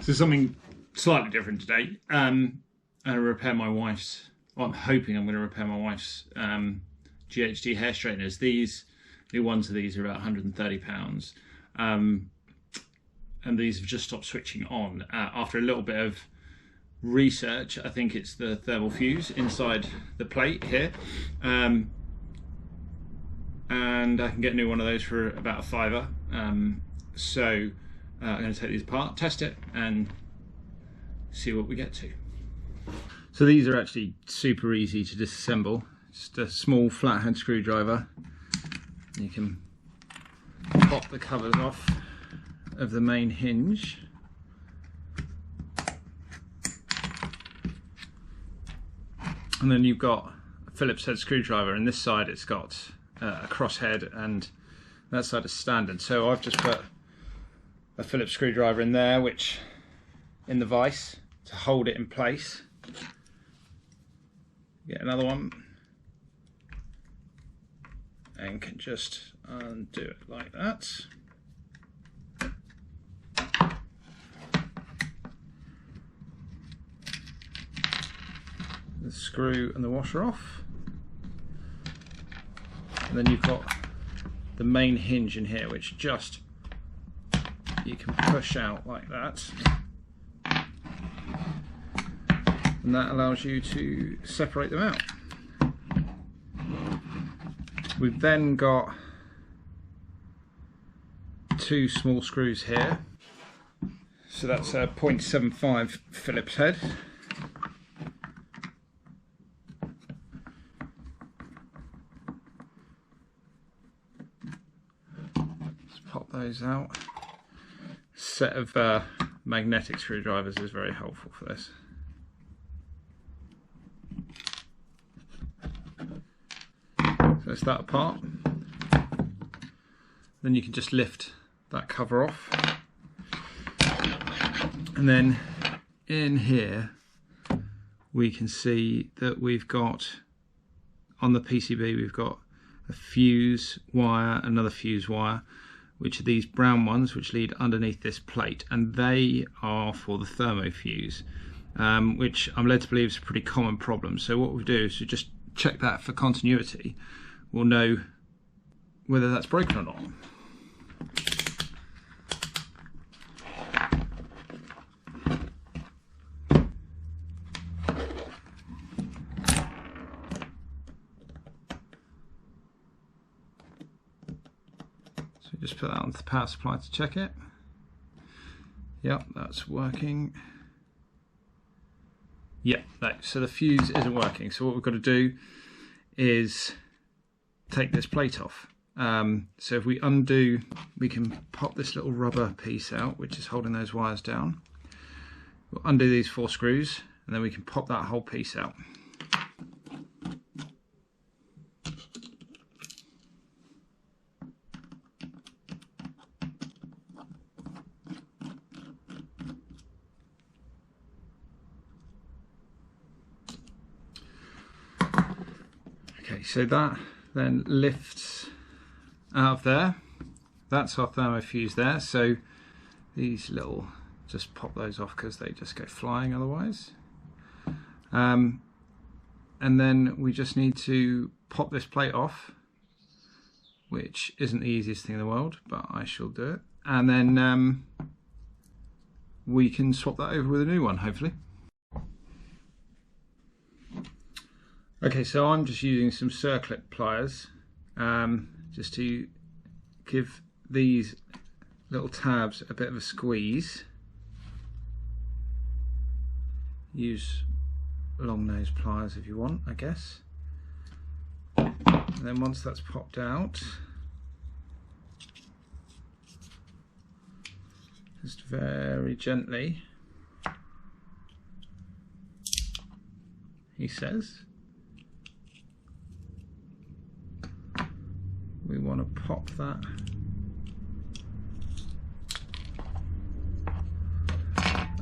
So something slightly different today. I'm going to repair my wife's, well, I'm hoping I'm going to repair my wife's GHD hair straighteners. These new ones of these are about £130. And these have just stopped switching on. After a little bit of research, I think it's the thermal fuse inside the plate here. And I can get a new one of those for about £5. So I'm going to take these apart, test it, and see what we get to. So these are actually super easy to disassemble. Just a small flathead screwdriver. You can pop the covers off of the main hinge. And then you've got a Phillips head screwdriver, and this side it's got a cross head, and that side is standard. So I've just put a Phillips screwdriver in there, which in the vise to hold it in place. Get another one and can just undo it like that. The screw and the washer off, and then you've got the main hinge in here, which just you can push out like that, and that allows you to separate them out. We've then got two small screws here, so that's a 0.75 Phillips head. Let's pop those out. Set of magnetic screwdrivers is very helpful for this. So it's that apart. Then you can just lift that cover off, and then in here we can see that we've got on the PCB we've got a fuse wire, another fuse wire, which are these brown ones which lead underneath this plate, and they are for the thermo fuse, which I'm led to believe is a pretty common problem. So what we do is we just check that for continuity. We'll know whether that's broken or not. So just put that onto the power supply to check it. Yep, that's working. Yep, so the fuse isn't working. So what we've got to do is take this plate off. So if we undo, we can pop this little rubber piece out, which is holding those wires down. We'll undo these 4 screws, and then we can pop that whole piece out. Okay, so that then lifts out of there. That's our thermo fuse there. So these little, just pop those off because they just go flying otherwise. And then we just need to pop this plate off, which isn't the easiest thing in the world, but I shall do it. And then we can swap that over with a new one, hopefully. Okay, so I'm just using some circlip pliers just to give these little tabs a bit of a squeeze. Use long nose pliers if you want, I guess. And then once that's popped out, just very gently, he says, we want to pop that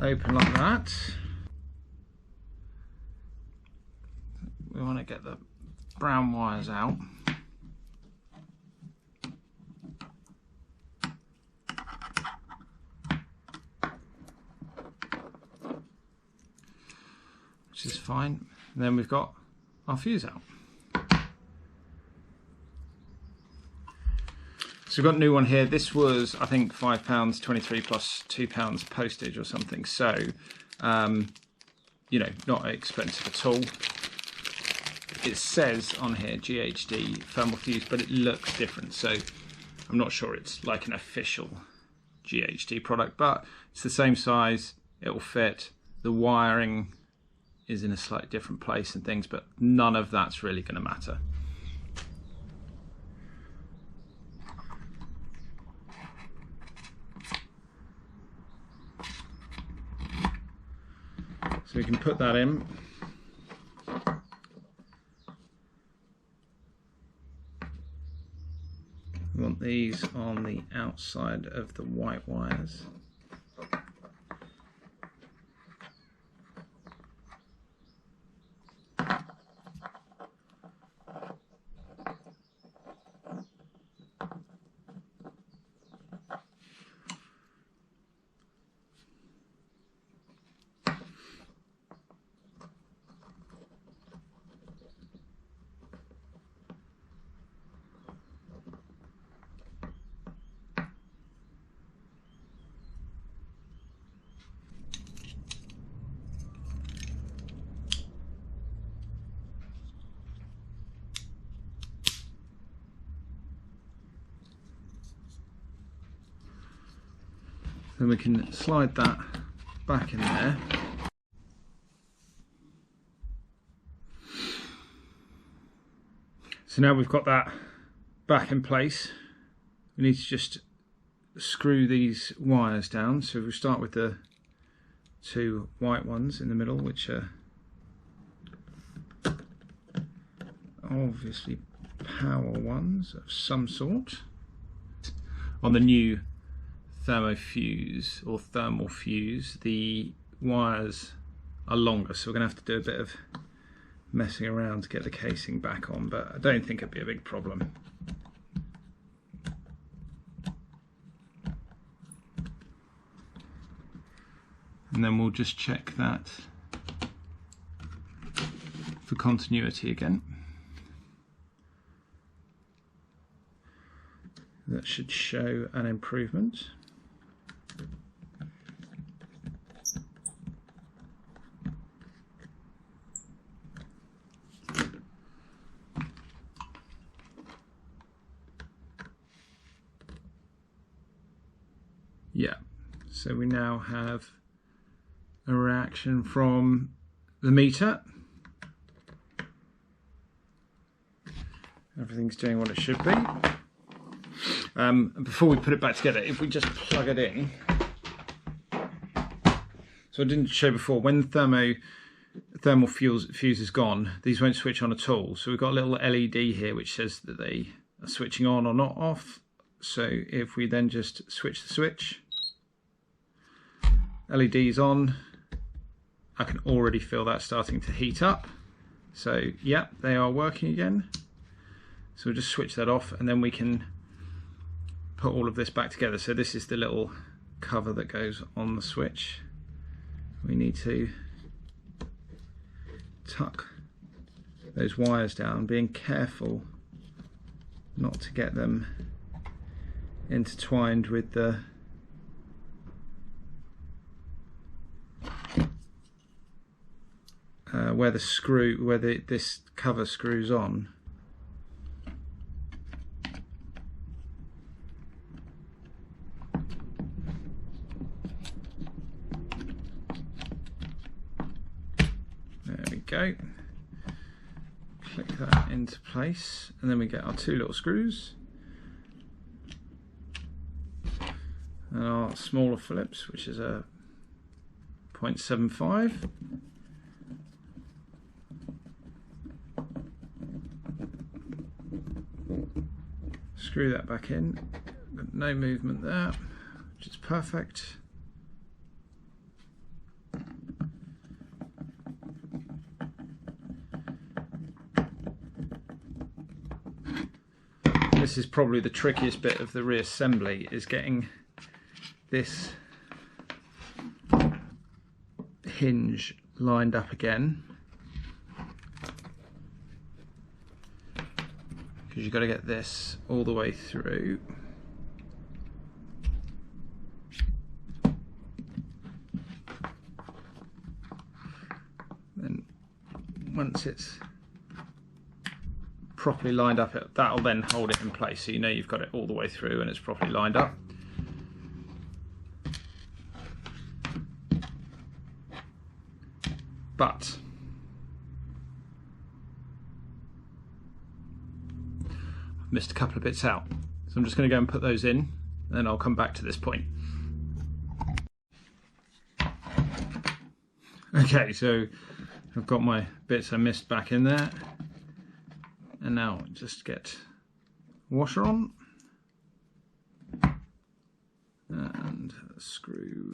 open like that. We want to get the brown wires out. which is fine. And then we've got our fuse out. So we've got a new one here. This was, I think, £5.23 plus £2 postage or something. So, you know, not expensive at all. It says on here GHD thermal fuse, but it looks different. So I'm not sure it's like an official GHD product, but it's the same size. It will fit. The wiring is in a slightly different place and things, but none of that's really going to matter. So we can put that in. We want these on the outside of the white wires. Then we can slide that back in there. So now we've got that back in place, we need to just screw these wires down. So we start with the two white ones in the middle, which are obviously power ones of some sort. On the new thermofuse or thermal fuse, the wires are longer, so we're going to have to do a bit of messing around to get the casing back on, but I don't think it'd be a big problem. And then we'll just check that for continuity again. That should show an improvement. Yeah, so we now have a reaction from the meter. Everything's doing what it should be. Before we put it back together, if we just plug it in. So I didn't show before, when the thermal fuse is gone, these won't switch on at all. So we've got a little LED here which says that they are switching on or not off. So if we then just switch the switch, LED's on, I can already feel that starting to heat up. So yeah, they are working again. So we'll just switch that off and then we can put all of this back together. So this is the little cover that goes on the switch. We need to tuck those wires down, being careful not to get them intertwined with the where this cover screws on. There we go. Click that into place, and then we get our two little screws and our smaller Phillips, which is a 0.75. Screw that back in, but no movement there, which is perfect. This is probably the trickiest bit of the reassembly, is getting this hinge lined up again, because you've got to get this all the way through. Then once it's properly lined up, that'll then hold it in place, so you know you've got it all the way through and it's properly lined up. But I've missed a couple of bits out, so I'm just going to go and put those in, and then I'll come back to this point. Okay, so I've got my bits I missed back in there, and now just get washer on and screw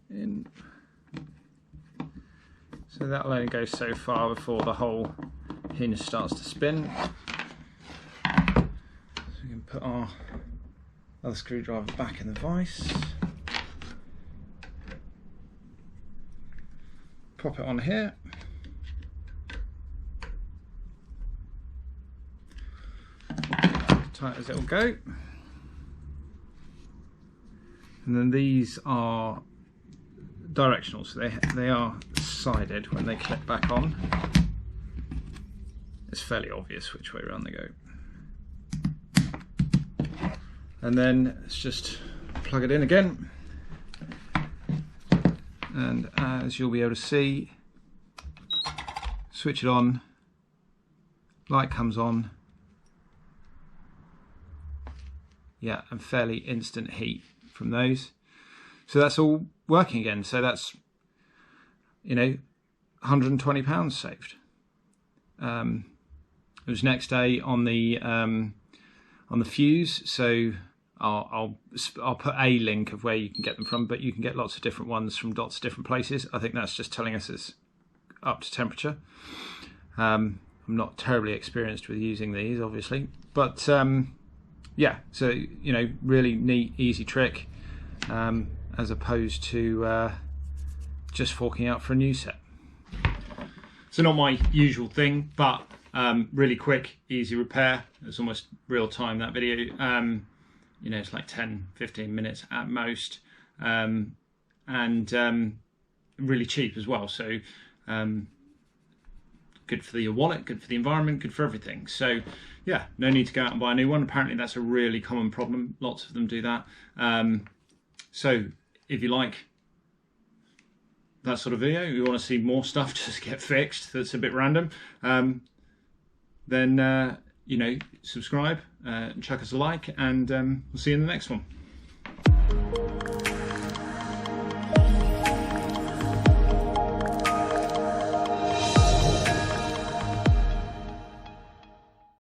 in. So that'll only go so far before the whole hinge starts to spin. So we can put our other screwdriver back in the vise. Pop it on here. Tight as it will go. And then these are directional, so they are sided when they clip back on. It's fairly obvious which way around they go. And then let's just plug it in again. And as you'll be able to see, switch it on, light comes on. Yeah, and fairly instant heat from those. So that's all working again. So that's, you know, £120 saved. It was next day on the fuse, so I'll put a link of where you can get them from, but you can get lots of different ones from lots of different places. I think that's just telling us it's up to temperature. I'm not terribly experienced with using these, obviously, but yeah, so, you know, really neat, easy trick, as opposed to just forking out for a new set. So not my usual thing, but really quick, easy repair. It's almost real time, that video. You know, it's like 10-15 minutes at most, and really cheap as well. So good for your wallet, good for the environment, good for everything. So yeah, no need to go out and buy a new one. Apparently that's a really common problem. Lots of them do that. So if you like that sort of video, you want to see more stuff just get fixed that's a bit random, then you know, subscribe, and chuck us a like, and we'll see you in the next one.